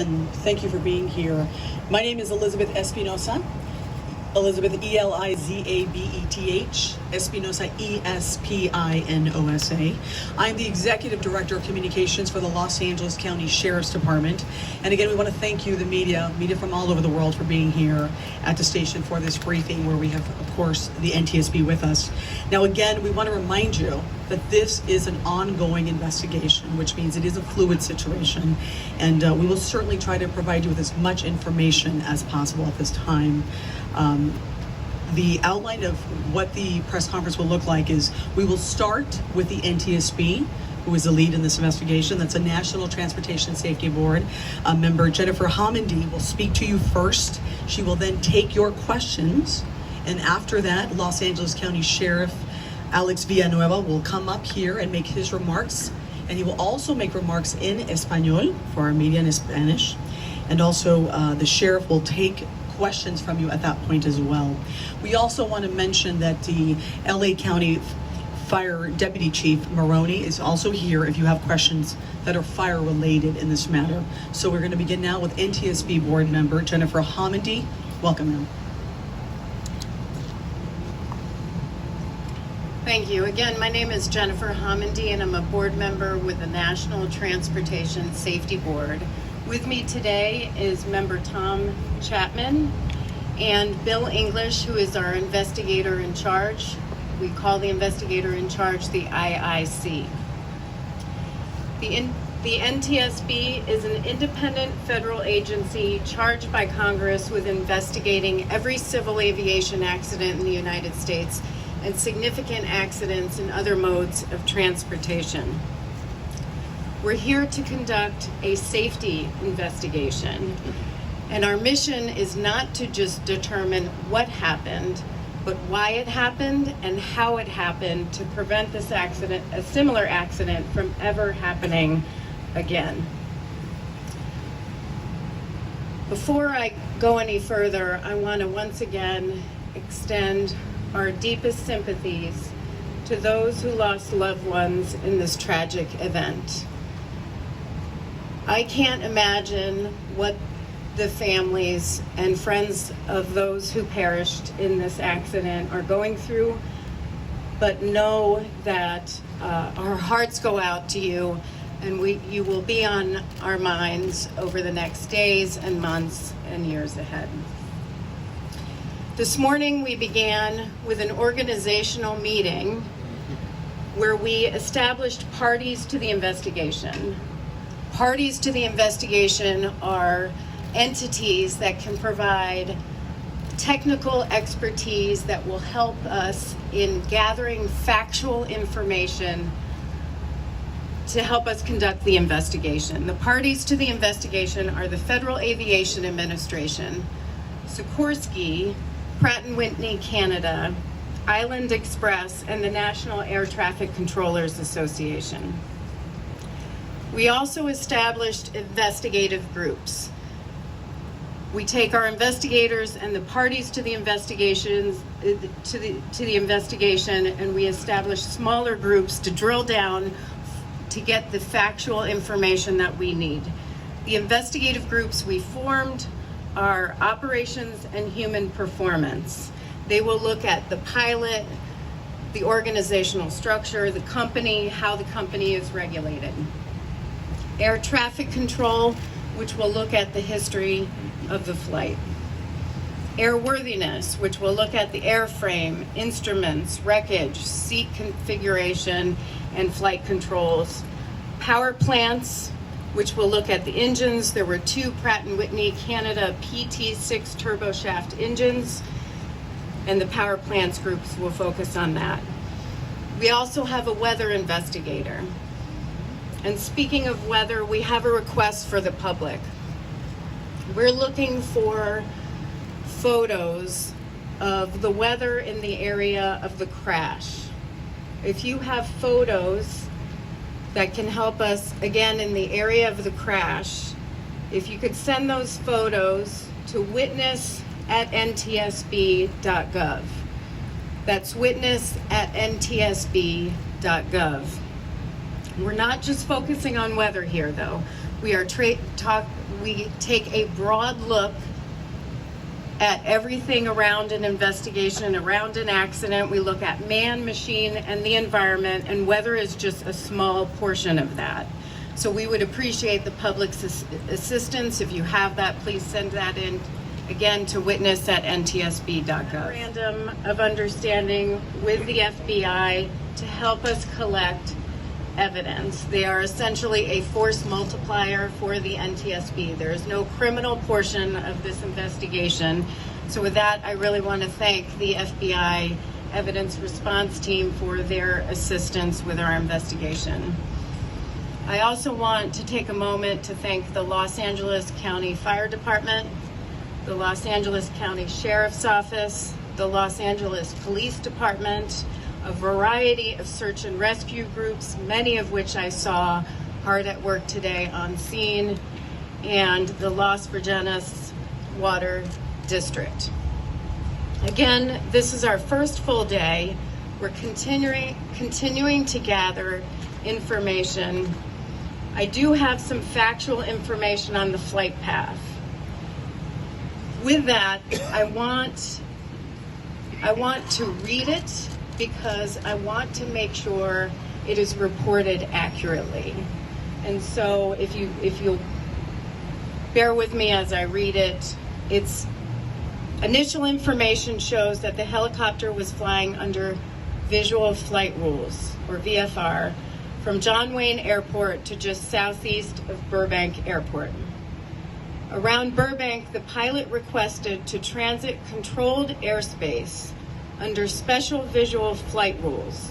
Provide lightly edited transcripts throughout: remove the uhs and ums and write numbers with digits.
And thank you for being here. My name is Elizabeth Espinosa. Elizabeth, Elizabeth, Espinosa, Espinosa. I'm the Executive Director of Communications for the Los Angeles County Sheriff's Department. And again, we want to thank you, the media from all over the world, for being here at the station for this briefing where we have, of course, the NTSB with us. Now, again, we want to remind you that this is an ongoing investigation, which means it is a fluid situation. And we will certainly try to provide you with as much information as possible at this time. The outline of what the press conference will look like is we will start with the NTSB, who is the lead in this investigation. That's a National Transportation Safety Board. Member Jennifer Homendy will speak to you first. She will then take your questions. And after that, Los Angeles County Sheriff Alex Villanueva will come up here and make his remarks. And he will also make remarks in Espanol for our media in Spanish. And also the sheriff will take questions from you at that point as well. We also want to mention that the LA County Fire Deputy Chief Maroney is also here if you have questions that are fire related in this matter. So we're going to begin now with NTSB board member Jennifer Homendy. Welcome, ma'am. Thank you. Again, my name is Jennifer Homendy and I'm a board member with the National Transportation Safety Board. With me today is member Tom Chapman and Bill English, who is our investigator in charge. We call the investigator in charge the IIC. The NTSB is an independent federal agency charged by Congress with investigating every civil aviation accident in the United States and significant accidents in other modes of transportation. We're here to conduct a safety investigation, and our mission is not to just determine what happened, but why it happened and how it happened to prevent this accident, a similar accident, from ever happening again. Before I go any further, I want to once again extend our deepest sympathies to those who lost loved ones in this tragic event. I can't imagine what the families and friends of those who perished in this accident are going through, but know that our hearts go out to you, and you will be on our minds over the next days and months and years ahead. This morning we began with an organizational meeting where we established parties to the investigation. Parties to the investigation are entities that can provide technical expertise that will help us in gathering factual information to help us conduct the investigation. The parties to the investigation are the Federal Aviation Administration, Sikorsky, Pratt & Whitney Canada, Island Express, and the National Air Traffic Controllers Association. We also established investigative groups. We take our investigators and the parties to the investigations to the investigation, and we establish smaller groups to drill down to get the factual information that we need. The investigative groups we formed are operations and human performance. They will look at the pilot, the organizational structure, the company, how the company is regulated. Air traffic control, which will look at the history of the flight. Airworthiness, which will look at the airframe, instruments, wreckage, seat configuration, and flight controls. Power plants, which will look at the engines. There were 2 Pratt & Whitney Canada PT6 turboshaft engines, and the power plants groups will focus on that. We also have a weather investigator. And speaking of weather, we have a request for the public. We're looking for photos of the weather in the area of the crash. If you have photos that can help us, again, in the area of the crash, if you could send those photos to witness@ntsb.gov. That's witness@ntsb.gov. We're not just focusing on weather here, though. We are we take a broad look at everything around an investigation, around an accident. We look at man, machine, and the environment, and weather is just a small portion of that. So we would appreciate the public's assistance. If you have that, please send that in again to witness@ntsb.gov. Memorandum of understanding with the FBI to help us collect evidence. They are essentially a force multiplier for the NTSB. There is no criminal portion of this investigation. So with that, I really want to thank the FBI evidence response team for their assistance with our investigation. I also want to take a moment to thank the Los Angeles County Fire Department, the Los Angeles County Sheriff's Office, the Los Angeles Police Department, a variety of search and rescue groups, many of which I saw hard at work today on scene, and the Los Virgenes Water District. Again, this is our first full day. We're continuing to gather information. I do have some factual information on the flight path. With that, I want to read it because I want to make sure it is reported accurately. And so if you'll bear with me as I read it, its initial information shows that the helicopter was flying under visual flight rules, or VFR, from John Wayne Airport to just southeast of Burbank Airport. Around Burbank, the pilot requested to transit controlled airspace under special visual flight rules.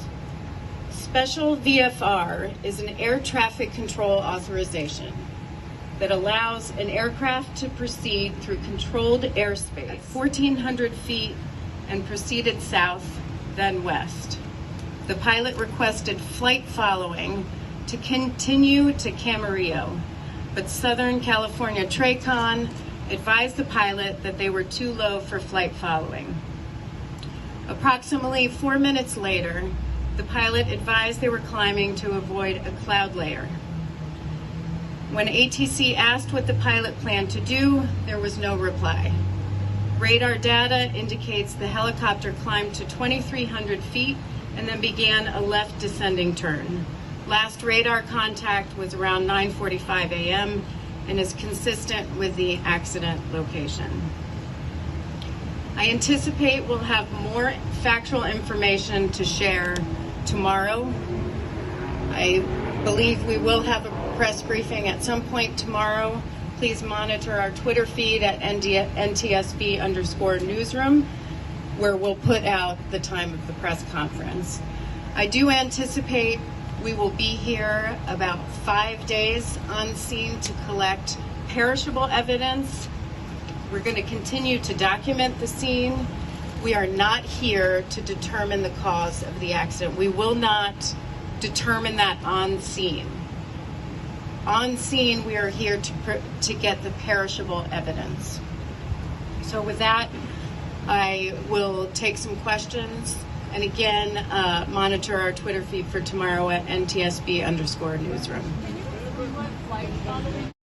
Special VFR is an air traffic control authorization that allows an aircraft to proceed through controlled airspace at 1,400 feet and proceeded south, then west. The pilot requested flight following to continue to Camarillo, but Southern California TRACON advised the pilot that they were too low for flight following. Approximately 4 minutes later, the pilot advised they were climbing to avoid a cloud layer. When ATC asked what the pilot planned to do, there was no reply. Radar data indicates the helicopter climbed to 2,300 feet and then began a left descending turn. Last radar contact was around 9:45 a.m. and is consistent with the accident location. I anticipate we'll have more factual information to share tomorrow. I believe we will have a press briefing at some point tomorrow. Please monitor our Twitter feed at NTSB_newsroom, where we'll put out the time of the press conference. I do anticipate we will be here about 5 days on scene to collect perishable evidence. We're going to continue to document the scene. We are not here to determine the cause of the accident. We will not determine that on scene. On scene, we are here to get the perishable evidence. So with that, I will take some questions. And again, monitor our Twitter feed for tomorrow at NTSB_newsroom.